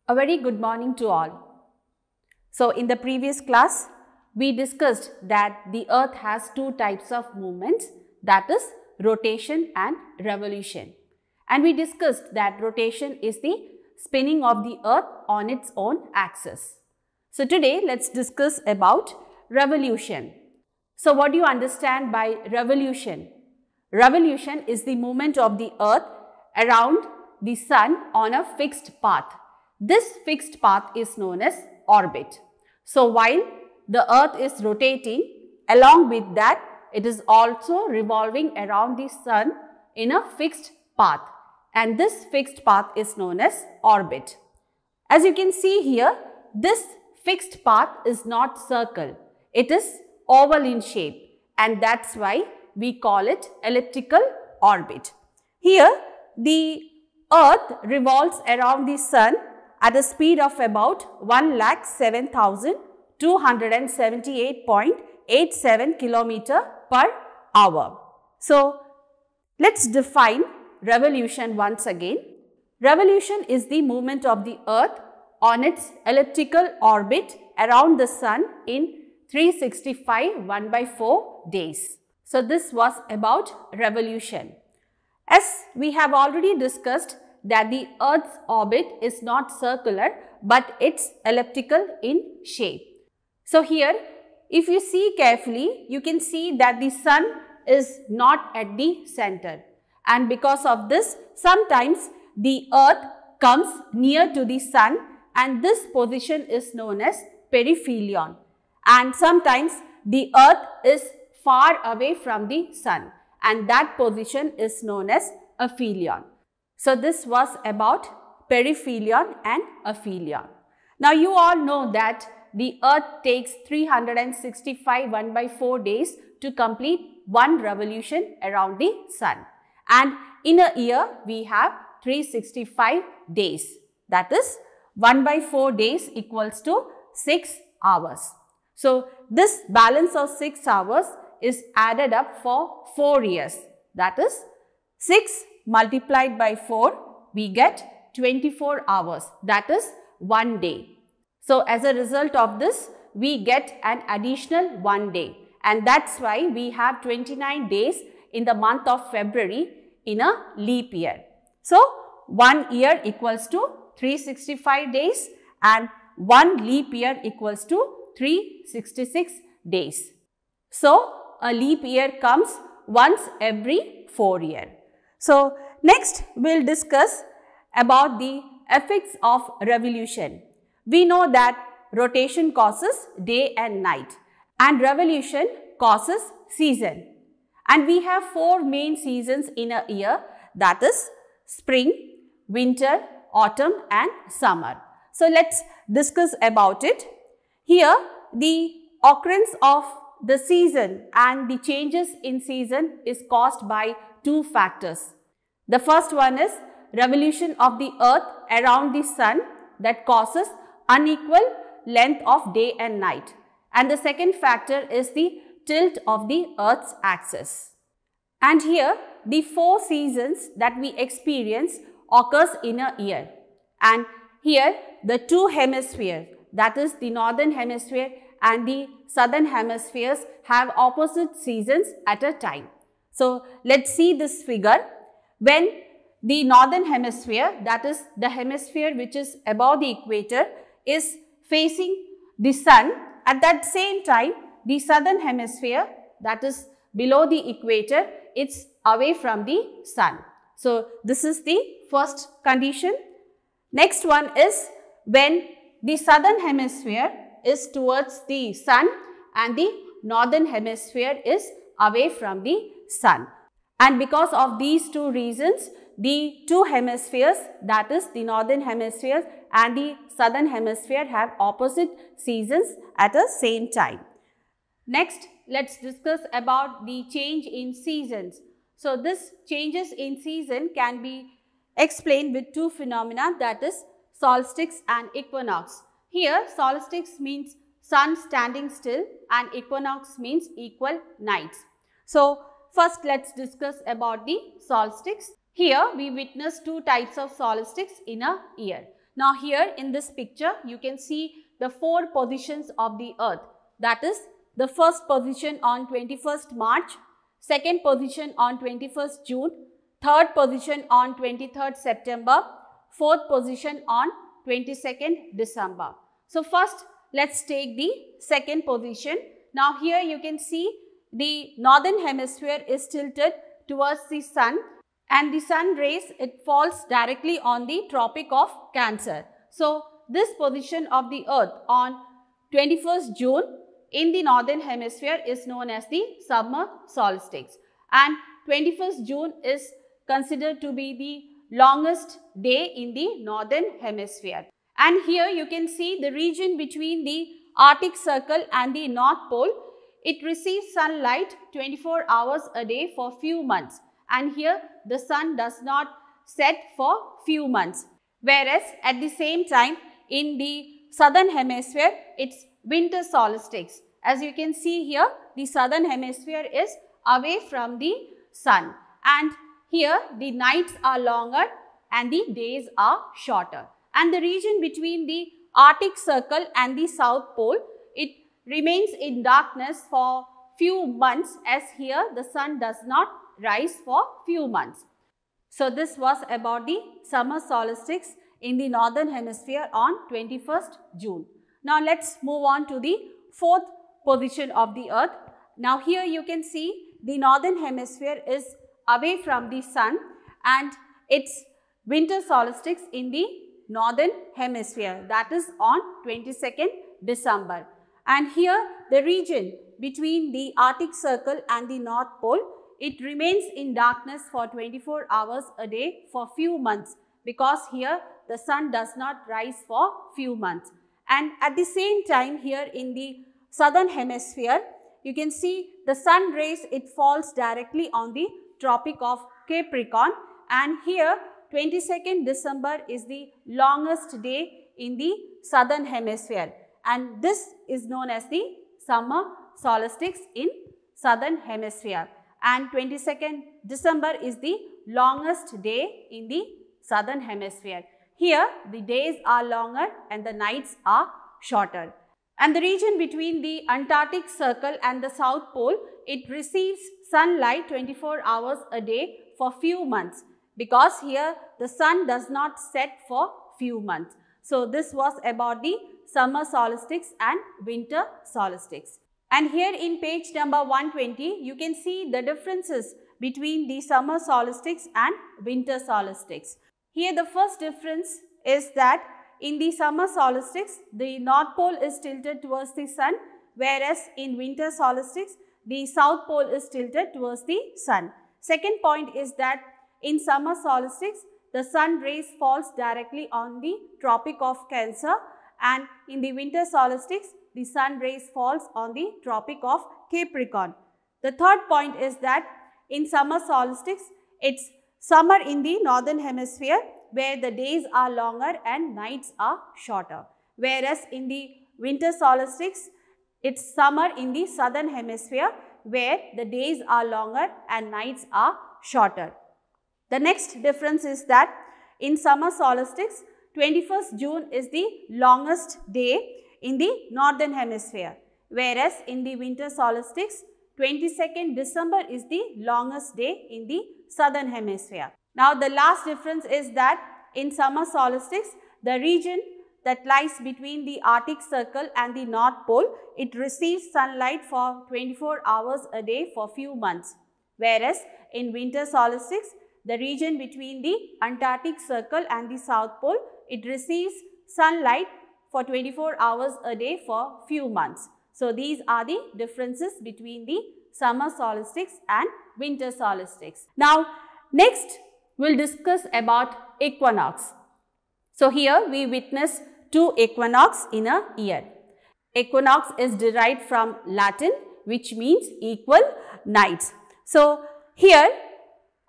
A very good morning to all. So in the previous class, we discussed that the earth has two types of movements, that is rotation and revolution. And we discussed that rotation is the spinning of the earth on its own axis. So today let's discuss about revolution. So what do you understand by revolution? Revolution is the movement of the earth around the sun on a fixed path. This fixed path is known as orbit. So while the earth is rotating, along with that it is also revolving around the sun in a fixed path, and this fixed path is known as orbit. As you can see here, this fixed path is not circle, it is oval in shape, and that's why we call it elliptical orbit. Here the earth revolves around the sun at a speed of about 1,07,278.87 km per hour. So let's define revolution once again. Revolution is the movement of the earth on its elliptical orbit around the sun in 365 1/4 days. So this was about revolution. As we have already discussed that the earth's orbit is not circular but it's elliptical in shape. So here if you see carefully, you can see that the sun is not at the center, and because of this sometimes the earth comes near to the sun, and this position is known as perihelion, and sometimes the earth is far away from the sun, and that position is known as aphelion. So this was about perihelion and aphelion. Now you all know that the earth takes 365 1/4 days to complete one revolution around the sun, and in a year we have 365 days, that is 1/4 days equals to 6 hours. So this balance of 6 hours is added up for 4 years, that is 6 multiplied by 4, we get 24 hours, that is 1 day. So as a result of this, we get an additional 1 day, and that's why we have 29 days in the month of February in a leap year. So 1 year equals to 365 days and 1 leap year equals to 366 days. So a leap year comes once every 4 years. So next we'll discuss about the effects of revolution. We know that rotation causes day and night, and revolution causes season. And we have 4 main seasons in a year, that is spring, winter, autumn and summer. So let's discuss about it. Here the occurrence of the season and the changes in season is caused by 2 factors. The first one is revolution of the earth around the sun that causes unequal length of day and night, and the second factor is the tilt of the earth's axis. And here the 4 seasons that we experience occurs in a year, and here the 2 hemispheres, that is the northern hemisphere and the southern hemispheres, have opposite seasons at a time. So let's see this figure. When the northern hemisphere, that is the hemisphere which is above the equator, is facing the sun, at that same time the southern hemisphere, that is below the equator, it's away from the sun. So this is the first condition. Next one is when the southern hemisphere is towards the sun and the northern hemisphere is away from the sun. And because of these 2 reasons, the 2 hemispheres, that is the northern hemisphere and the southern hemisphere, have opposite seasons at the same time. Next, let's discuss about the change in seasons. So this changes in season can be explained with 2 phenomena, that is solstice and equinox. Here solstice means sun standing still and equinox means equal nights. So first let's discuss about the solstice. Here we witness 2 types of solstice in a year. Now here in this picture, you can see the 4 positions of the earth. That is the first position on 21st March, second position on 21st June, third position on 23rd September, fourth position on 22nd December. So first let's take the second position. Now here you can see the northern hemisphere is tilted towards the sun, and the sun rays, it falls directly on the Tropic of Cancer. So this position of the earth on 21st June in the northern hemisphere is known as the summer solstice, and 21st June is considered to be the longest day in the northern hemisphere. And here you can see the region between the Arctic Circle and the North Pole. It receives sunlight 24 hours a day for few months, and here the sun does not set for few months. Whereas at the same time in the southern hemisphere, it's winter solstice. As you can see here, the southern hemisphere is away from the sun, and here the nights are longer and the days are shorter. And the region between the Arctic Circle and the South Pole, it remains in darkness for few months, as here the sun does not rise for few months. So this was about the summer solstice in the northern hemisphere on 21st June. Now let's move on to the fourth position of the earth. Now here you can see the northern hemisphere is away from the sun, and it's winter solstice in the northern hemisphere, that is on 22nd December. And here the region between the Arctic Circle and the North Pole, it remains in darkness for 24 hours a day for few months, because here the sun does not rise for few months. And at the same time here in the southern hemisphere, you can see the sun rays, it falls directly on the Tropic of Capricorn, and here 22nd December is the longest day in the southern hemisphere, and this is known as the summer solstice in southern hemisphere, and 22nd December is the longest day in the southern hemisphere. Here the days are longer and the nights are shorter. And the region between the Antarctic Circle and the South Pole, it receives sunlight 24 hours a day for few months, because here the sun does not set for few months. So this was about the summer solstice and winter solstice. And here in page number 120, you can see the differences between the summer solstice and winter solstice. Here the first difference is that in the summer solstice, the North Pole is tilted towards the sun, whereas in winter solstice, the South Pole is tilted towards the sun. Second point is that in summer solstice, the sun rays falls directly on the Tropic of Cancer, and in the winter solstice, the sun rays falls on the Tropic of Capricorn. The third point is that in summer solstice, it's summer in the northern hemisphere, where the days are longer and nights are shorter. Whereas in the winter solstice, it's summer in the southern hemisphere, where the days are longer and nights are shorter. The next difference is that in summer solstice, 21st June is the longest day in the northern hemisphere, whereas in the winter solstice, 22nd December is the longest day in the southern hemisphere. Now the last difference is that in summer solstice, the region that lies between the Arctic Circle and the North Pole, it receives sunlight for 24 hours a day for few months, whereas in winter solstice, the region between the Antarctic Circle and the South Pole, it receives sunlight for 24 hours a day for few months. So these are the differences between the summer solstice and winter solstice. Now next we'll discuss about equinox. So here we witness 2 equinox in a year. Equinox is derived from Latin, which means equal nights. So here,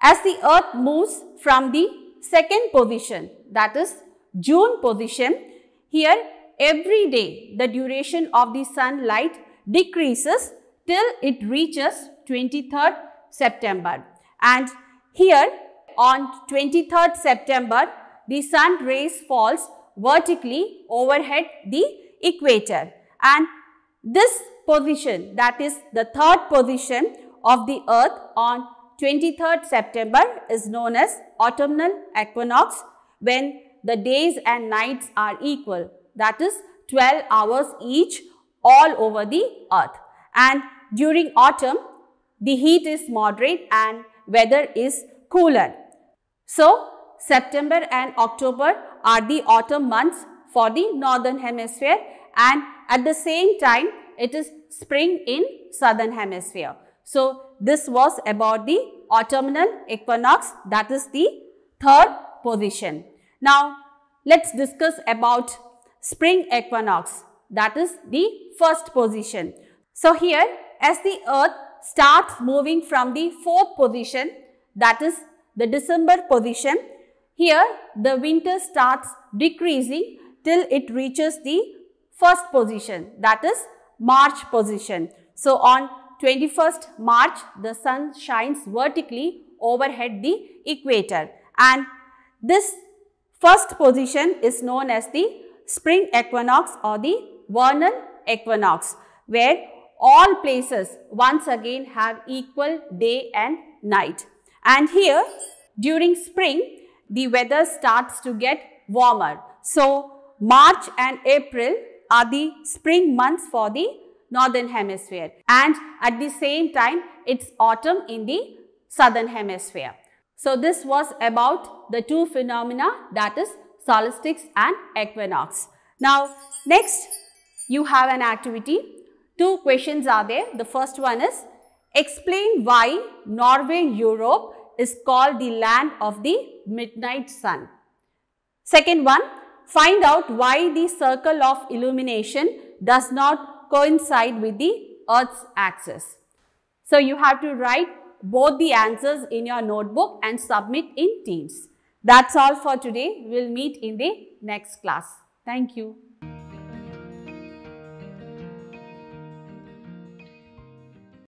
as the earth moves from the second position, that is June position, here every day the duration of the sunlight decreases till it reaches 23rd September. And here on 23rd September, the sun rays falls vertically overhead the equator, and this position, that is the third position of the earth on 23rd September, is known as autumnal equinox, when the days and nights are equal, that is 12 hours each all over the earth. And during autumn, the heat is moderate and weather is cooler. So, September and October are the autumn months for the northern hemisphere, and at the same time it is spring in southern hemisphere. So, this was about the autumnal equinox, that is the third position. Now, let's discuss about spring equinox, that is the first position. So, here as the earth starts moving from the fourth position, that is the December position, here the winter starts decreasing till it reaches the first position, that is March position. So, on 21st March, the sun shines vertically overhead the equator, and this first position is known as the spring equinox or the vernal equinox, where all places once again have equal day and night. And here during spring, the weather starts to get warmer. So, March and April are the spring months for the northern hemisphere, and at the same time it's autumn in the southern hemisphere. So, this was about the two phenomena, that is solstice and equinox. Now, next you have an activity. Two questions are there. The first one is, explain why Norway, Europe is called the land of the midnight sun. Second one, find out why the circle of illumination does not coincide with the Earth's axis. So, you have to write both the answers in your notebook and submit in Teams. That's all for today. We will meet in the next class. Thank you.